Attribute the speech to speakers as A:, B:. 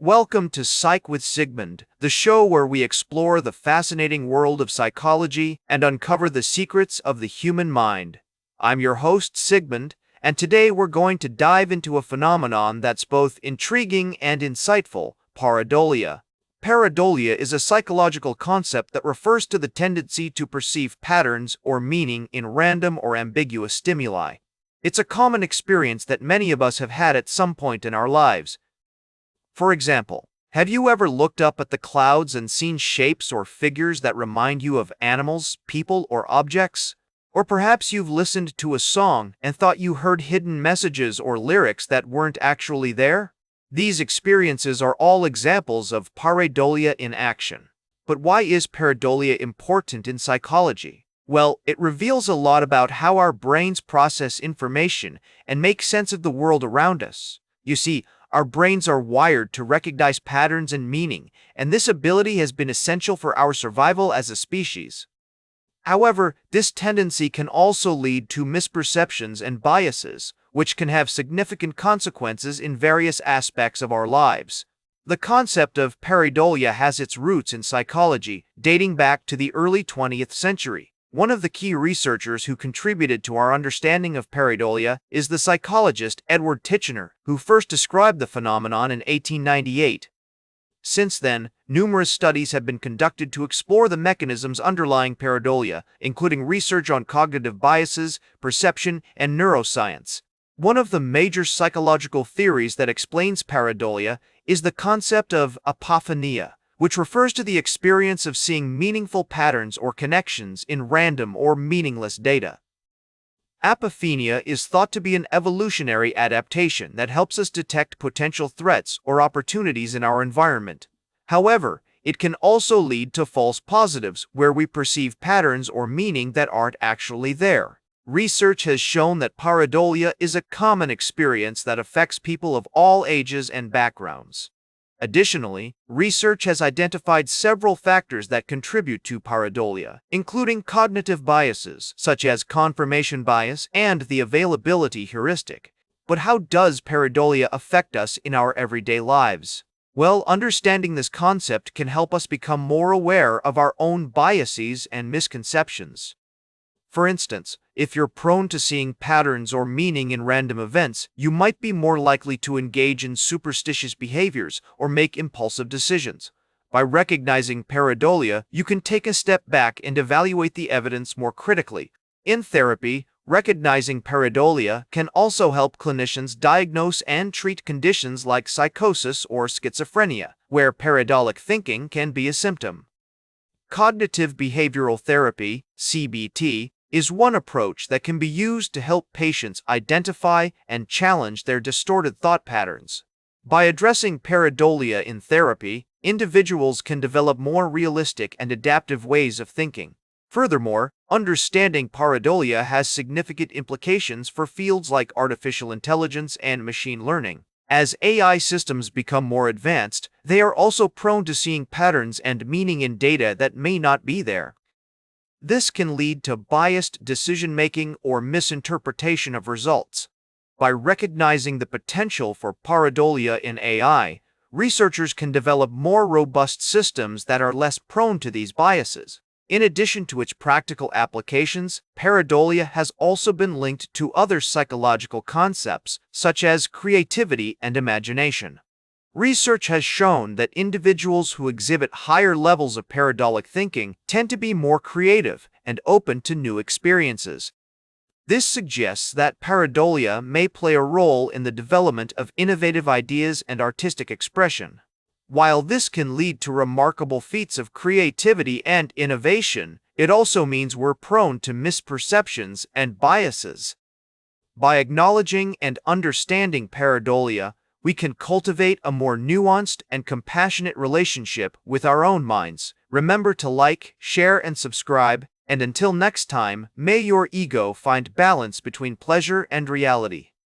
A: Welcome to Psych with Sigmund, the show where we explore the fascinating world of psychology and uncover the secrets of the human mind. I'm your host, Sigmund, and today we're going to dive into a phenomenon that's both intriguing and insightful: pareidolia. Pareidolia is a psychological concept that refers to the tendency to perceive patterns or meaning in random or ambiguous stimuli. It's a common experience that many of us have had at some point in our lives. For example, have you ever looked up at the clouds and seen shapes or figures that remind you of animals, people, or objects? Or perhaps you've listened to a song and thought you heard hidden messages or lyrics that weren't actually there? These experiences are all examples of pareidolia in action. But why is pareidolia important in psychology? Well, it reveals a lot about how our brains process information and make sense of the world around us. You see, our brains are wired to recognize patterns and meaning, and this ability has been essential for our survival as a species. However, this tendency can also lead to misperceptions and biases, which can have significant consequences in various aspects of our lives. The concept of pareidolia has its roots in psychology, dating back to the early 20th century. One of the key researchers who contributed to our understanding of pareidolia is the psychologist Edward Titchener, who first described the phenomenon in 1898. Since then, numerous studies have been conducted to explore the mechanisms underlying pareidolia, including research on cognitive biases, perception, and neuroscience. One of the major psychological theories that explains pareidolia is the concept of apophenia, which refers to the experience of seeing meaningful patterns or connections in random or meaningless data. Apophenia is thought to be an evolutionary adaptation that helps us detect potential threats or opportunities in our environment. However, it can also lead to false positives where we perceive patterns or meaning that aren't actually there. Research has shown that pareidolia is a common experience that affects people of all ages and backgrounds. Additionally, research has identified several factors that contribute to pareidolia, including cognitive biases, such as confirmation bias and the availability heuristic. But how does pareidolia affect us in our everyday lives? Well, understanding this concept can help us become more aware of our own biases and misconceptions. For instance, if you're prone to seeing patterns or meaning in random events, you might be more likely to engage in superstitious behaviors or make impulsive decisions. By recognizing pareidolia, you can take a step back and evaluate the evidence more critically. In therapy, recognizing pareidolia can also help clinicians diagnose and treat conditions like psychosis or schizophrenia, where pareidolic thinking can be a symptom. Cognitive behavioral therapy, CBT, is one approach that can be used to help patients identify and challenge their distorted thought patterns. By addressing pareidolia in therapy, individuals can develop more realistic and adaptive ways of thinking. Furthermore, understanding pareidolia has significant implications for fields like artificial intelligence and machine learning. As AI systems become more advanced, they are also prone to seeing patterns and meaning in data that may not be there. This can lead to biased decision-making or misinterpretation of results. By recognizing the potential for pareidolia in AI, researchers can develop more robust systems that are less prone to these biases. In addition to its practical applications, pareidolia has also been linked to other psychological concepts, such as creativity and imagination. Research has shown that individuals who exhibit higher levels of pareidolic thinking tend to be more creative and open to new experiences. This suggests that pareidolia may play a role in the development of innovative ideas and artistic expression. While this can lead to remarkable feats of creativity and innovation, it also means we're prone to misperceptions and biases. By acknowledging and understanding pareidolia, we can cultivate a more nuanced and compassionate relationship with our own minds. Remember to like, share, and subscribe, and until next time, may your ego find balance between pleasure and reality.